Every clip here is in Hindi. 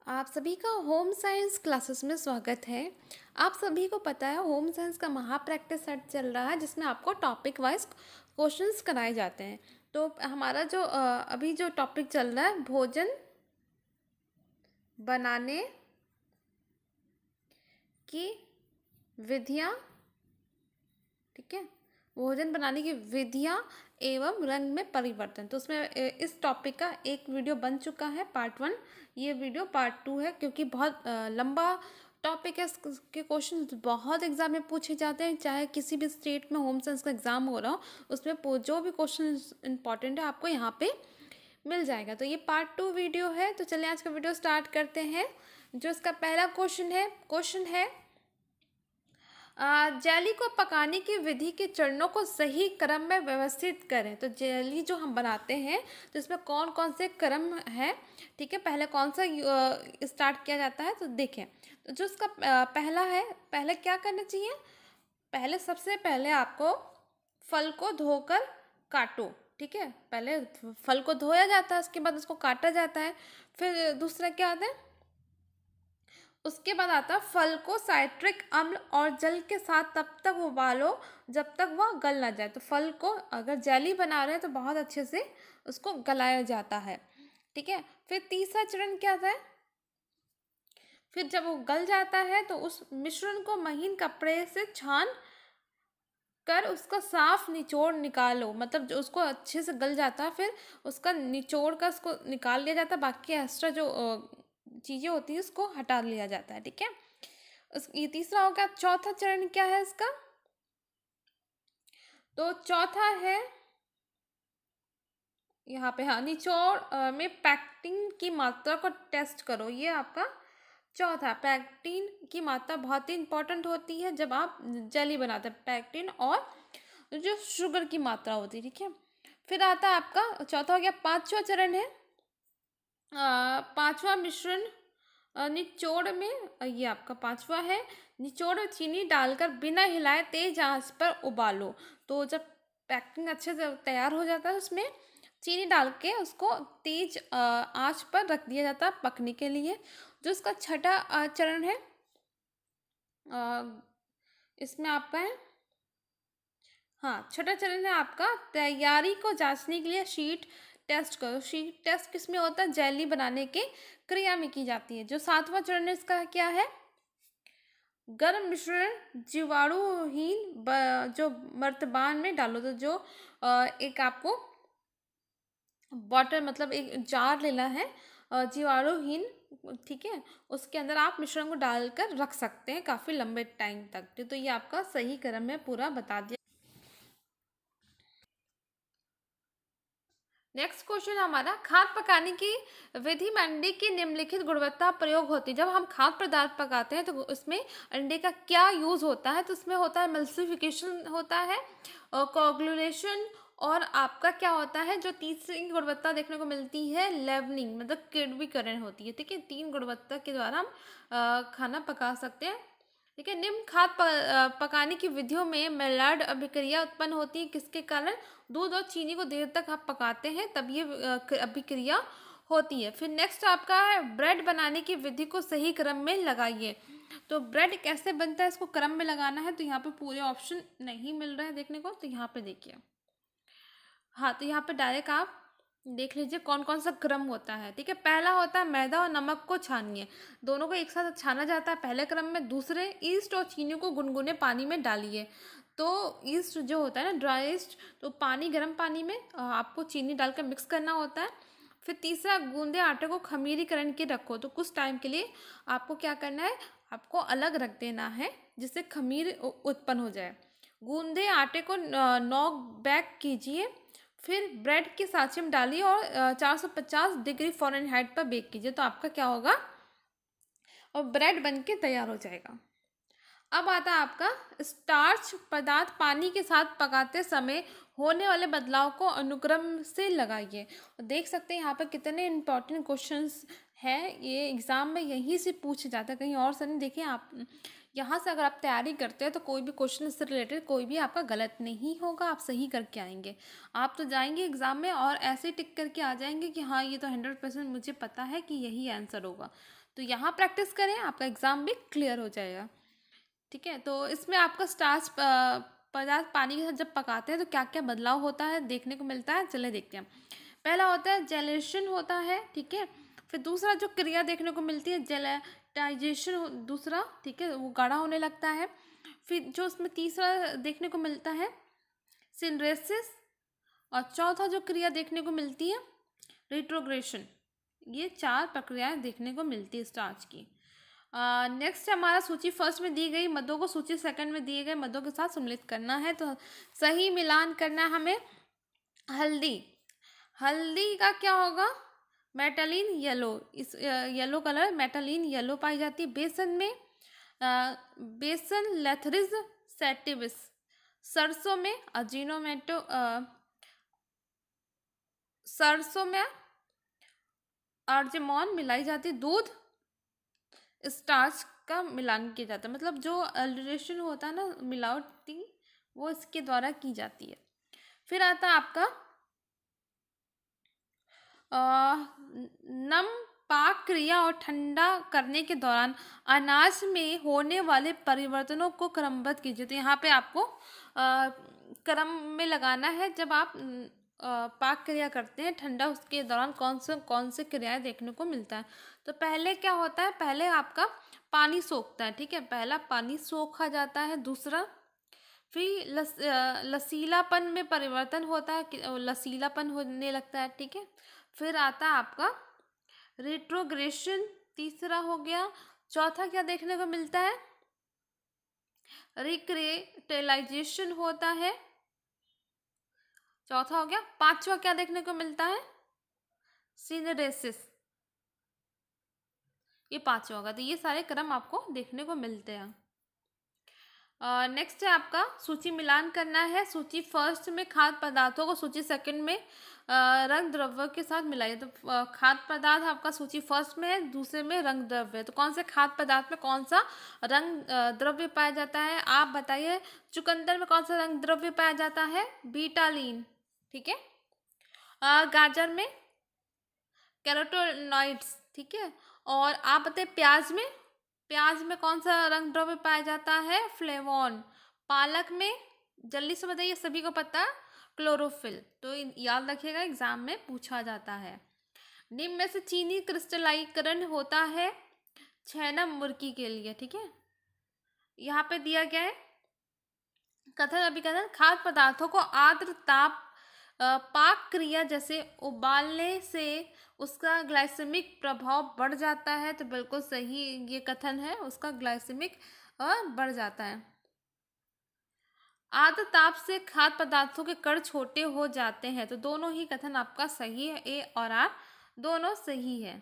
आप सभी का होम साइंस क्लासेस में स्वागत है। आप सभी को पता है होम साइंस का महा प्रैक्टिस सेट चल रहा है जिसमें आपको टॉपिक वाइज क्वेश्चंस कराए जाते हैं। तो हमारा जो अभी जो टॉपिक चल रहा है भोजन बनाने की विधियाँ, ठीक है, भोजन बनाने की विधियाँ एवं रंग में परिवर्तन। तो उसमें इस टॉपिक का एक वीडियो बन चुका है पार्ट 1। ये वीडियो पार्ट 2 है क्योंकि बहुत लंबा टॉपिक है। इसके क्वेश्चन बहुत एग्जाम में पूछे जाते हैं, चाहे किसी भी स्टेट में होम साइंस का एग्जाम हो रहा हो उसमें जो भी क्वेश्चन इंपॉर्टेंट है आपको यहाँ पे मिल जाएगा। तो ये पार्ट 2 वीडियो है। तो चलिए आज का वीडियो स्टार्ट करते हैं। जो इसका पहला क्वेश्चन है जेली को पकाने की विधि के चरणों को सही क्रम में व्यवस्थित करें। तो जेली जो हम बनाते हैं तो इसमें कौन कौन से क्रम है, ठीक है, पहले कौन सा स्टार्ट किया जाता है। तो देखें, तो जो इसका पहले क्या करना चाहिए। पहले सबसे पहले आपको फल को धोकर काटो, ठीक है, पहले फल को धोया जाता है, उसके बाद उसको काटा जाता है। फिर दूसरा क्या आता है, उसके बाद आता है फल को साइट्रिक अम्ल और जल के साथ तब तक उबालो जब तक वह गल ना जाए। तो फल को अगर जेली बना रहे हैं तो बहुत अच्छे से उसको गलाया जाता है, ठीक है। फिर तीसरा चरण क्या था, फिर जब वो गल जाता है तो उस मिश्रण को महीन कपड़े से छान कर उसका साफ निचोड़ निकालो। मतलब जो उसको अच्छे से गल जाता है फिर उसका निचोड़ का उसको निकाल लिया जाता है, बाकी एक्स्ट्रा जो चीज़ें होती है उसको हटा लिया जाता है, ठीक है। ये तीसरा हो गया। चौथा चरण क्या है इसका, तो चौथा है यहाँ पे, हाँ, निचोड़ में पैक्टिन की मात्रा को टेस्ट करो। ये आपका चौथा, पैक्टिन की मात्रा बहुत ही इंपॉर्टेंट होती है जब आप जेली बनाते हैं, पैक्टिन और जो शुगर की मात्रा होती है, ठीक है। फिर आता है आपका चौथा हो गया। पांचवा चरण है, पांचवा मिश्रण निचोड़ में, ये आपका पांचवा है, निचोड़ में चीनी डालकर बिना हिलाए तेज आंच पर उबालो। तो जब पैकिंग अच्छे से तैयार हो जाता है उसमें चीनी डाल के उसको तेज आंच पर रख दिया जाता है पकने के लिए। जो इसका छठा चरण है, इसमें आपका है, हाँ, छठा चरण है आपका तैयारी को जांचने के लिए शीट टेस्ट करो। शीट टेस्ट किसमें होता है, जेली बनाने के क्रिया में की जाती है। जो सातवां चरण है इसका क्या है, गर्म मिश्रण जीवाणुहीन जो मर्तबान में डालो। तो जो एक आपको बॉटल मतलब एक जार लेना है जीवाणुहीन, ठीक है, उसके अंदर आप मिश्रण को डालकर रख सकते हैं काफ़ी लंबे टाइम तक। तो ये आपका सही क्रम में पूरा बता दिया। नेक्स्ट क्वेश्चन हमारा, खाद्य पकाने की विधि में अंडे की निम्नलिखित गुणवत्ता प्रयोग होती है। जब हम खाद्य पदार्थ पकाते हैं तो उसमें अंडे का क्या यूज़ होता है। तो उसमें होता है एमल्सिफिकेशन होता है, कोगुलेशन, और आपका क्या होता है जो तीसरी गुणवत्ता देखने को मिलती है, लेवनिंग, मतलब किण्विकरण होती है, ठीक है। 3 गुणवत्ता के द्वारा हम खाना पका सकते हैं, ठीक है। निम्न खाद्य पकाने की विधियों में मेलार्ड अभिक्रिया उत्पन्न होती है, किसके कारण, दूध और चीनी को देर तक आप पकाते हैं तब ये अभिक्रिया होती है। फिर नेक्स्ट आपका है ब्रेड बनाने की विधि को सही क्रम में लगाइए। तो ब्रेड कैसे बनता है इसको क्रम में लगाना है, तो यहाँ पे पूरे ऑप्शन नहीं मिल रहे हैं देखने को। तो यहाँ पे देखिए, हाँ, तो यहाँ पे डायरेक्ट आप देख लीजिए कौन कौन सा क्रम होता है, ठीक है। पहला होता है मैदा और नमक को छानिए, दोनों को एक साथ छाना जाता है पहले क्रम में। दूसरे, ईस्ट और चीनी को गुनगुने पानी में डालिए। तो ईस्ट जो होता है ना, ड्राई ईस्ट, तो पानी, गर्म पानी में आपको चीनी डालकर मिक्स करना होता है। फिर तीसरा, गूंदे आटे को खमीरीकरण के रखो। तो कुछ टाइम के लिए आपको क्या करना है, आपको अलग रख देना है जिससे खमीर उत्पन्न हो जाए। गूंदे आटे को नॉक बैक कीजिए, फिर ब्रेड के सांचे में डालिए और 450 डिग्री फ़ारेनहाइट पर बेक कीजिए। तो आपका क्या होगा, और ब्रेड बन के तैयार हो जाएगा। अब आता है आपका स्टार्च पदार्थ पानी के साथ पकाते समय होने वाले बदलाव को अनुक्रम से लगाइए। और देख सकते हैं यहाँ पर कितने इंपॉर्टेंट क्वेश्चंस हैं, ये एग्ज़ाम में यहीं से पूछे जाता है, कहीं और से नहीं। देखिए आप यहाँ से अगर आप तैयारी करते हैं तो कोई भी क्वेश्चन इससे रिलेटेड कोई भी आपका गलत नहीं होगा, आप सही करके आएंगे। आप तो जाएंगे एग्ज़ाम में और ऐसे ही टिक करके आ जाएंगे कि हाँ ये तो 100% मुझे पता है कि यही आंसर होगा। तो यहाँ प्रैक्टिस करें, आपका एग्ज़ाम भी क्लियर हो जाएगा। ठीक है, तो इसमें आपका स्टार्च पदार्थ पानी के साथ जब पकाते हैं तो क्या क्या बदलाव होता है देखने को मिलता है, चले देखते हैं। पहला होता है जेलेशन होता है, ठीक है। फिर दूसरा जो क्रिया देखने को मिलती है जेलेटाइजेशन, दूसरा, ठीक है, वो गाढ़ा होने लगता है। फिर जो उसमें तीसरा देखने को मिलता है सिनरेसिस, और चौथा जो क्रिया देखने को मिलती है रिट्रोग्रेशन। ये 4 प्रक्रियाएं देखने को मिलती है स्टार्च की। नेक्स्ट हमारा सूची फर्स्ट में दी गई मदों को सूची सेकंड में दिए गए मदों के साथ सम्मिलित करना है। तो सही मिलान करना है हमें। हल्दी, हल्दी का क्या होगा, मेटालिन येलो, इस येलो कलर मेटालिन येलो पाई जाती है। बेसन में बेसन लेथरिस सेटिविस। सरसों में अजीनोमेटो, सरसों में आर्जेमोन मिलाई जाती है। दूध स्टार्च का मिलान किया जाता है, मतलब जो अल्ट्रेशन होता है ना, मिलावटी, वो इसके द्वारा की जाती है। फिर आता है आपका नम पाक क्रिया और ठंडा करने के दौरान अनाज में होने वाले परिवर्तनों को क्रमबद्ध कीजिए। तो यहाँ पे आपको क्रम में लगाना है। जब आप पाक क्रिया करते हैं ठंडा, उसके दौरान कौन से क्रियाएं देखने को मिलता है। तो पहले क्या होता है, पहले आपका पानी सोखता है, ठीक है, पहला पानी सोखा जाता है। दूसरा फिर लसीलापन में परिवर्तन होता है, लसीलापन होने लगता है, ठीक है। फिर आता है आपका रिट्रोग्रेशन, तीसरा हो गया। चौथा क्या देखने को मिलता है, रिक्रेटलाइजेशन होता है, चौथा हो गया। पांचवा क्या देखने को मिलता है, सिनरेसिस, ये पांचवा होगा। तो ये सारे क्रम आपको देखने को मिलते हैं। नेक्स्ट है आपका सूची मिलान करना है। सूची फर्स्ट में खाद्य पदार्थों को सूची सेकंड में रंग द्रव्य के साथ मिलाइए। तो खाद्य पदार्थ आपका सूची फर्स्ट में है, दूसरे में रंग द्रव्य। तो कौन से खाद्य पदार्थ में कौन सा रंग द्रव्य पाया जाता है, आप बताइए। चुकंदर में कौन सा रंग द्रव्य पाया जाता है, बीटालीन, ठीक है। गाजर में कैरोटीनॉइड्स, ठीक है। और आप बताइए प्याज में, प्याज में कौन सा रंग द्रव्य पाया जाता है, फ्लेवोन। पालक में, जल्दी से बताइए, सभी को पता है, क्लोरोफिल। तो याद रखिएगा, एग्जाम में पूछा जाता है। निम्न में से चीनी क्रिस्टलीकरण होता है छैना मुर्गी के लिए, ठीक है। यहाँ पे दिया गया है कथन अभिकथन, खाद्य पदार्थों को आर्द्र ताप पाक क्रिया जैसे उबालने से उसका ग्लाइसेमिक प्रभाव बढ़ जाता है। तो बिल्कुल सही ये कथन है, उसका ग्लाइसेमिक बढ़ जाता है। आर्द्र ताप से खाद्य पदार्थों के कण छोटे हो जाते हैं। तो दोनों ही कथन आपका सही है, ए और आर दोनों सही है।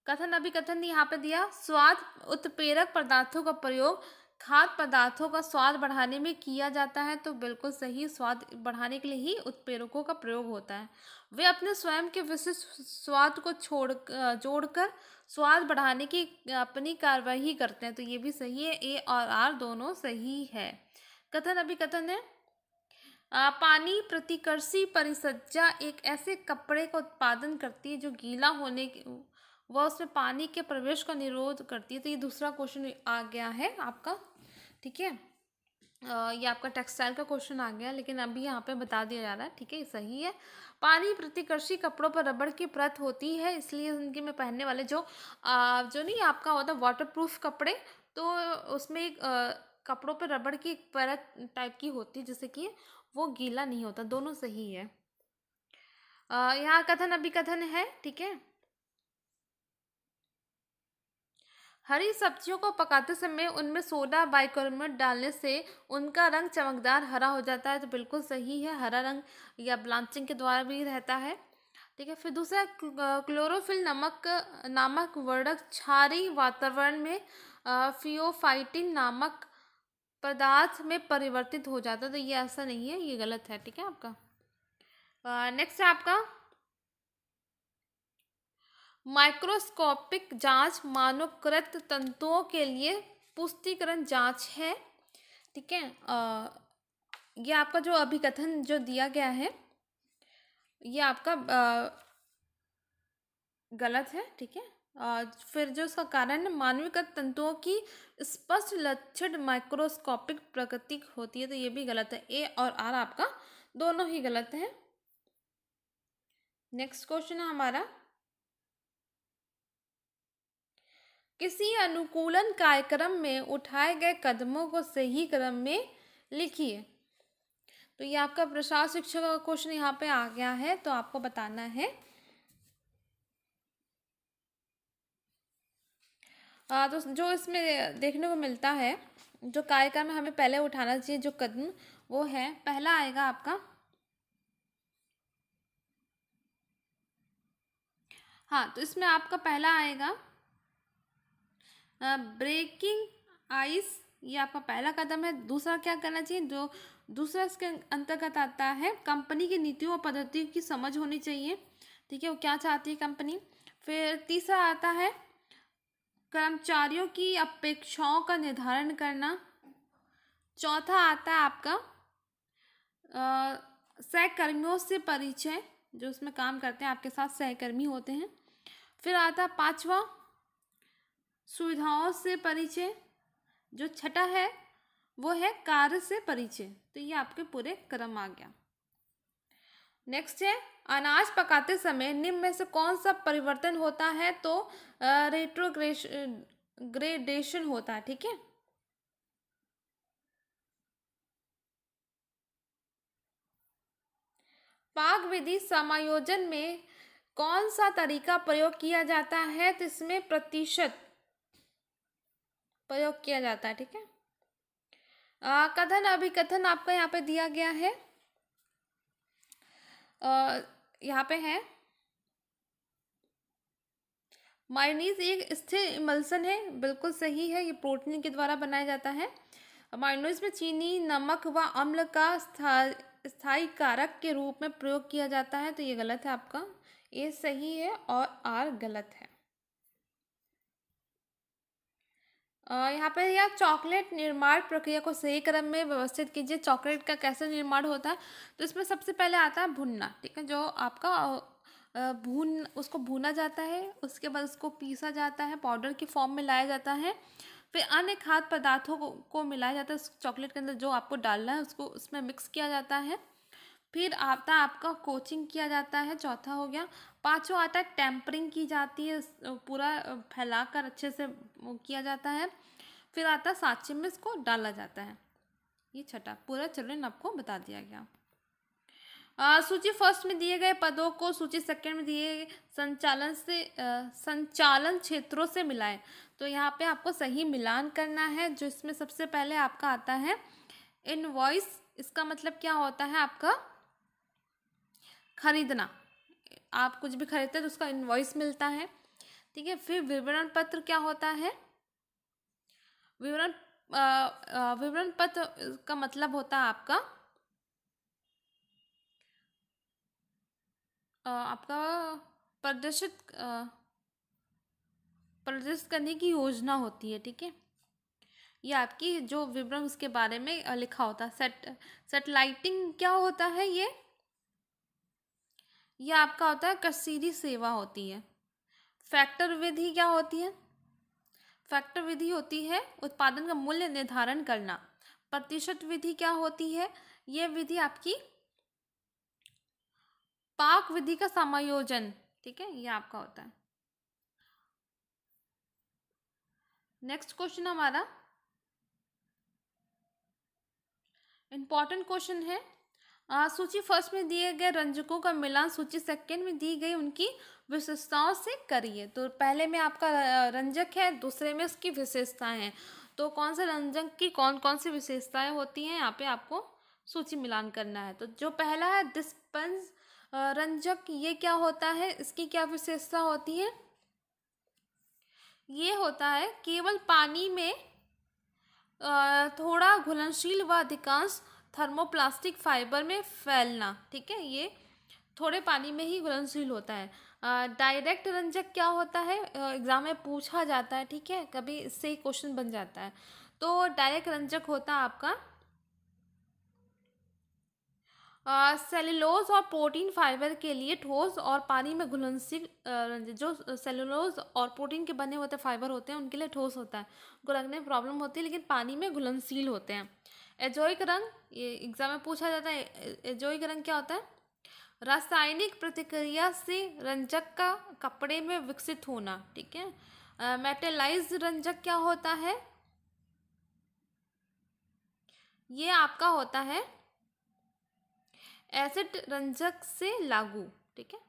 कथन अभिकथन यहाँ पे दिया, स्वाद उत्प्रेरक पदार्थों का प्रयोग खाद्य पदार्थों का स्वाद बढ़ाने में किया जाता है। तो बिल्कुल सही, स्वाद बढ़ाने के लिए ही उत्प्रेरकों का प्रयोग होता है। वे अपने स्वयं के विशिष्ट स्वाद को जोड़कर स्वाद बढ़ाने की अपनी कार्यवाही करते हैं। तो ये भी सही है, ए और आर दोनों सही है। कथन अभिकथन है, पानी प्रतिकर्षी परिसज्जा एक ऐसे कपड़े का उत्पादन करती है जो गीला होने वह उसमें पानी के प्रवेश का निरोध करती है। तो ये दूसरा क्वेश्चन आ गया है आपका, ठीक है। ये आपका टेक्सटाइल का क्वेश्चन आ गया, लेकिन अभी यहाँ पे बता दिया जा रहा है, ठीक है, सही है। पानी प्रतिकर्षी कपड़ों पर रबड़ की परत होती है, इसलिए उनके में पहनने वाले जो नहीं आपका होता वाटर प्रूफ कपड़े, तो उसमें एक कपड़ों पर रबड़ की एक परत टाइप की होती है जिससे कि वो गीला नहीं होता। दोनों सही है। यहाँ कथन अभिकथन है, ठीक है। हरी सब्जियों को पकाते समय उनमें सोडा बाइकार्बोनेट डालने से उनका रंग चमकदार हरा हो जाता है। तो बिल्कुल सही है, हरा रंग या ब्लांचिंग के द्वारा भी रहता है, ठीक है। फिर दूसरा क्लोरोफिल नामक वर्णक क्षारीय वातावरण में फियोफाइटिन नामक पदार्थ में परिवर्तित हो जाता है, तो ये ऐसा नहीं है, ये गलत है। ठीक है आपका। नेक्स्ट है आपका माइक्रोस्कोपिक जांच मानवकृत तंतुओं के लिए पुष्टिकरण जांच है। ठीक है, ये आपका जो अभिकथन जो दिया गया है ये आपका गलत है। ठीक है, फिर जो इसका कारण है मानवीकृत तंतुओं की स्पष्ट लक्षण माइक्रोस्कोपिक प्रकृति होती है, तो ये भी गलत है। ए और आर आपका दोनों ही गलत है। नेक्स्ट क्वेश्चन है हमारा किसी अनुकूलन कार्यक्रम में उठाए गए कदमों को सही क्रम में लिखिए। तो ये आपका प्रसार शिक्षक का क्वेश्चन यहाँ पे आ गया है, तो आपको बताना है। तो जो इसमें देखने को मिलता है, जो कार्यक्रम में हमें पहले उठाना चाहिए जो कदम, वो है पहला आएगा आपका, हाँ तो इसमें आपका पहला आएगा ब्रेकिंग आइस, ये आपका पहला कदम है। दूसरा क्या करना चाहिए, जो दूसरा इसके अंतर्गत आता है कंपनी की नीतियों और पद्धतियों की समझ होनी चाहिए। ठीक है, वो क्या चाहती है कंपनी। फिर तीसरा आता है कर्मचारियों की अपेक्षाओं का निर्धारण करना। चौथा आता है आपका सहकर्मियों से परिचय, जो उसमें काम करते हैं आपके साथ सहकर्मी होते हैं। फिर आता है पांचवा सुविधाओं से परिचय। जो छठा है वो है कार्य से परिचय। तो ये आपके पूरे क्रम आ गया। नेक्स्ट है अनाज पकाते समय निम्न में से कौन सा परिवर्तन होता है, तो रेट्रोग्रेडेशन होता है। ठीक है, पाक विधि समायोजन में कौन सा तरीका प्रयोग किया जाता है, तो इसमें प्रतिशत प्रयोग किया जाता है। ठीक है, कथन अभिकथन आपका यहाँ पे दिया गया है, यहाँ पे है मायोनीज एक स्थिर इमल्सन है, बिल्कुल सही है, ये प्रोटीन के द्वारा बनाया जाता है। मायोनीज में चीनी नमक व अम्ल का स्थायी कारक के रूप में प्रयोग किया जाता है, तो ये गलत है आपका। ए सही है और आर गलत है। यहाँ पे यार चॉकलेट निर्माण प्रक्रिया को सही क्रम में व्यवस्थित कीजिए। चॉकलेट का कैसे निर्माण होता है, तो इसमें सबसे पहले आता है भुनना। ठीक है, जो आपका उसको भुना जाता है, उसके बाद उसको पीसा जाता है, पाउडर की फॉर्म में लाया जाता है। फिर अन्य खाद्य पदार्थों को मिलाया जाता है, चॉकलेट के अंदर जो आपको डालना है उसको उसमें मिक्स किया जाता है। फिर आता है आपका कोचिंग किया जाता है, चौथा हो गया। पांचवा आता है टेम्परिंग की जाती है, पूरा फैलाकर अच्छे से किया जाता है। फिर आता है सांचे में इसको डाला जाता है। ये छठा पूरा चलन आपको बता दिया गया। सूची फर्स्ट में दिए गए पदों को सूची सेकंड में दिए गए संचालन क्षेत्रों से मिलाएं। तो यहाँ पे आपको सही मिलान करना है। जो इसमें सबसे पहले आपका आता है इनवॉइस, इसका मतलब क्या होता है आपका खरीदना। आप कुछ भी खरीदते हैं तो उसका इनवॉइस मिलता है। ठीक है, फिर विवरण पत्र क्या होता है, विवरण पत्र का मतलब होता है आपका आपका प्रदर्शित करने की योजना होती है। ठीक है, ये आपकी जो विवरण उसके बारे में लिखा होता है। सेटेलाइटिंग क्या होता है, ये आपका होता है कसीरी सेवा होती है। फैक्टर विधि क्या होती है, फैक्टर विधि होती है उत्पादन का मूल्य निर्धारण करना। प्रतिशत विधि क्या होती है, ये विधि आपकी पाक विधि का समायोजन। ठीक है, ये आपका होता है। नेक्स्ट क्वेश्चन हमारा इंपॉर्टेंट क्वेश्चन है। सूची फर्स्ट में दिए गए रंजकों का मिलान सूची सेकंड में दी गई उनकी विशेषताओं से करिए। तो पहले में आपका रंजक है, दूसरे में उसकी विशेषताएं हैं। तो कौन से रंजक की कौन कौन सी विशेषताएं होती हैं, यहाँ पे आपको सूची मिलान करना है। तो जो पहला है डिस्पेंस रंजक, ये क्या होता है, इसकी क्या विशेषता होती है, ये होता है केवल पानी में थोड़ा घुलनशील व अधिकांश थर्मोप्लास्टिक फाइबर में फैलना, ठीक है, ये थोड़े पानी में ही घुलनशील होता है। डायरेक्ट रंजक क्या होता है, एग्जाम में पूछा जाता है, ठीक है, कभी इससे ही क्वेश्चन बन जाता है। तो डायरेक्ट रंजक होता है आपका सेलुलोज और प्रोटीन फाइबर के लिए ठोस और पानी में घुलनशील जो सेलुलोज और प्रोटीन के बने होते फाइबर होते हैं उनके लिए ठोस होता है, उनको रखने में प्रॉब्लम होती है, लेकिन पानी में घुलनशील होते हैं। एजोइक रंग, ये एग्जाम में पूछा जाता है, एजोइक रंग क्या होता है, रासायनिक प्रतिक्रिया से रंजक का कपड़े में विकसित होना, ठीक है। मेटेलाइज्ड रंजक क्या होता है, ये आपका होता है एसिड रंजक से लागू, ठीक है।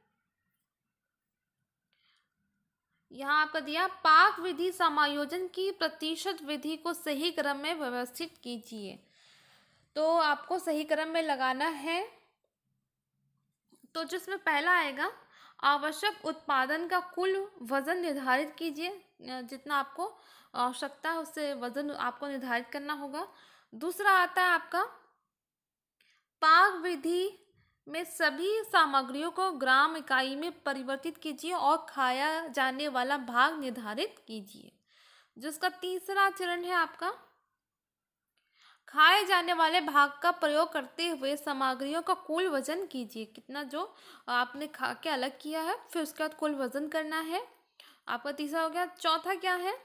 यहाँ आपका दिया पाक विधि समायोजन की प्रतिशत विधि को सही क्रम में व्यवस्थित कीजिए। तो आपको सही क्रम में लगाना है। तो जिसमें पहला आएगा आवश्यक उत्पादन का कुल वजन निर्धारित कीजिए, जितना आपको आवश्यकता है उससे वजन आपको निर्धारित करना होगा। दूसरा आता है आपका पाक विधि में सभी सामग्रियों को ग्राम इकाई में परिवर्तित कीजिए और खाया जाने वाला भाग निर्धारित कीजिए। जिसका तीसरा चरण है आपका खाए जाने वाले भाग का प्रयोग करते हुए सामग्रियों का कुल वजन कीजिए, कितना जो आपने खा के अलग किया है फिर उसके बाद कुल वजन करना है, आपका तीसरा हो गया। चौथा क्या है,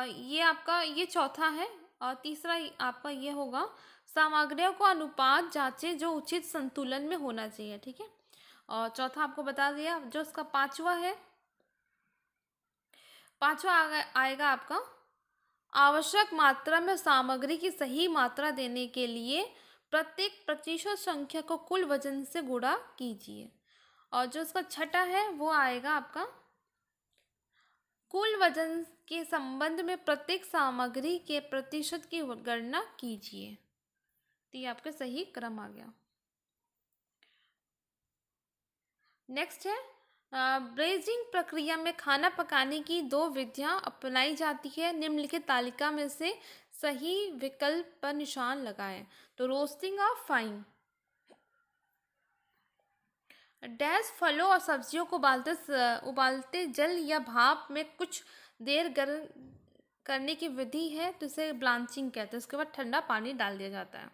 ये आपका ये चौथा है। और तीसरा आपका ये होगा सामग्रियों को अनुपात जांचे जो उचित संतुलन में होना चाहिए, ठीक है। और चौथा आपको बता दिया। जो इसका पांचवा है, पांचवा आएगा आपका आवश्यक मात्रा में सामग्री की सही मात्रा देने के लिए प्रत्येक प्रतिशत संख्या को कुल वजन से गुणा कीजिए। और जो इसका छठा है वो आएगा आपका कुल वजन के संबंध में प्रत्येक सामग्री के प्रतिशत की गणना कीजिए। तो ये आपका सही क्रम आ गया। नेक्स्ट है ब्रेजिंग प्रक्रिया में खाना पकाने की दो विधियां अपनाई जाती है, निम्नलिखित तालिका में से सही विकल्प पर निशान लगाएं। तो रोस्टिंग ऑफ फाइन डैश फलों और सब्जियों को उबालते जल या भाप में कुछ देर गर्म करने की विधि है, तो इसे ब्लांचिंग कहते हैं। उसके बाद ठंडा पानी डाल दिया जाता है।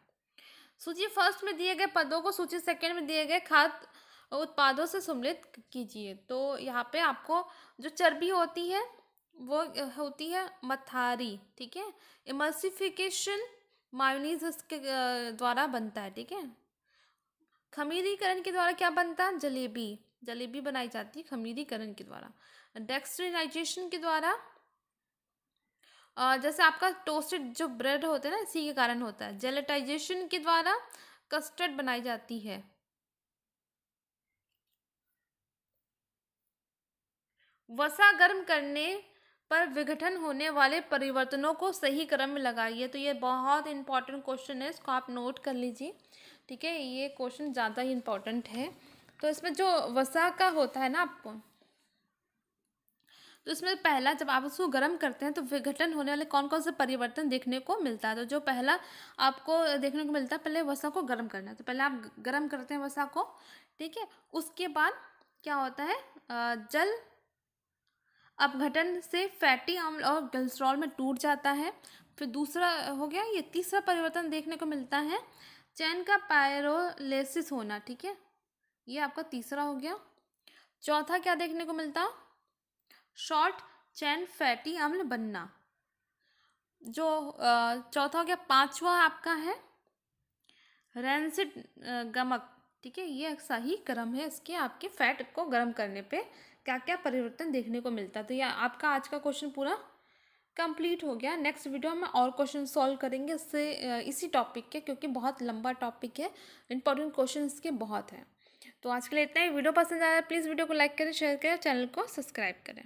सूची फर्स्ट में दिए गए पदों को सूची सेकंड में दिए गए खाद्य उत्पादों से सम्मिलित कीजिए। तो यहाँ पे आपको जो चर्बी होती है वो होती है मथारी, ठीक है। इमल्सिफिकेशन मायोनीज इसके द्वारा बनता है, ठीक है। खमीरीकरण के द्वारा क्या बनता है, जलेबी, जलेबी बनाई जाती है खमीरीकरण के द्वारा। डेक्सट्रिनाइजेशन के द्वारा जैसे आपका टोस्टेड जो ब्रेड होता है ना, इसी के कारण होता है। जेलेटाइजेशन के द्वारा कस्टर्ड बनाई जाती है। वसा गर्म करने पर विघटन होने वाले परिवर्तनों को सही क्रम में लगाइए। तो ये बहुत इंपॉर्टेंट क्वेश्चन है, इसको आप नोट कर लीजिए, ठीक है। ये क्वेश्चन ज़्यादा ही इम्पोर्टेंट है। तो इसमें जो वसा का होता है ना आपको, तो इसमें पहला जब आप उसको गर्म करते हैं तो विघटन होने वाले कौन कौन से परिवर्तन देखने को मिलता है। तो जो पहला आपको देखने को मिलता है, पहले वसा को गर्म करना है। तो पहले आप गर्म करते हैं वसा को, ठीक है। उसके बाद क्या होता है, जल अपघटन से फैटी अम्ल और ग्लिसरॉल में टूट जाता है। फिर दूसरा हो गया, ये तीसरा परिवर्तन देखने को मिलता है चैन का पायरोलिसिस होना, ठीक है। ये आपका तीसरा हो गया। चौथा क्या देखने को मिलता, शॉर्ट चैन फैटी अम्ल बनना, जो चौथा हो गया। पांचवा आपका है रैंसिड गमक, ठीक है। ये सही क्रम है इसके, आपके फैट को गर्म करने पे क्या क्या परिवर्तन देखने को मिलता है। तो यह आपका आज का क्वेश्चन पूरा कंप्लीट हो गया। नेक्स्ट वीडियो में और क्वेश्चन सॉल्व करेंगे इससे इसी टॉपिक के, क्योंकि बहुत लंबा टॉपिक है, इंपॉर्टेंट क्वेश्चन इसके बहुत हैं। तो आज के लिए इतना ही। वीडियो पसंद आया प्लीज़ वीडियो को लाइक करें, शेयर करें, चैनल को सब्सक्राइब करें।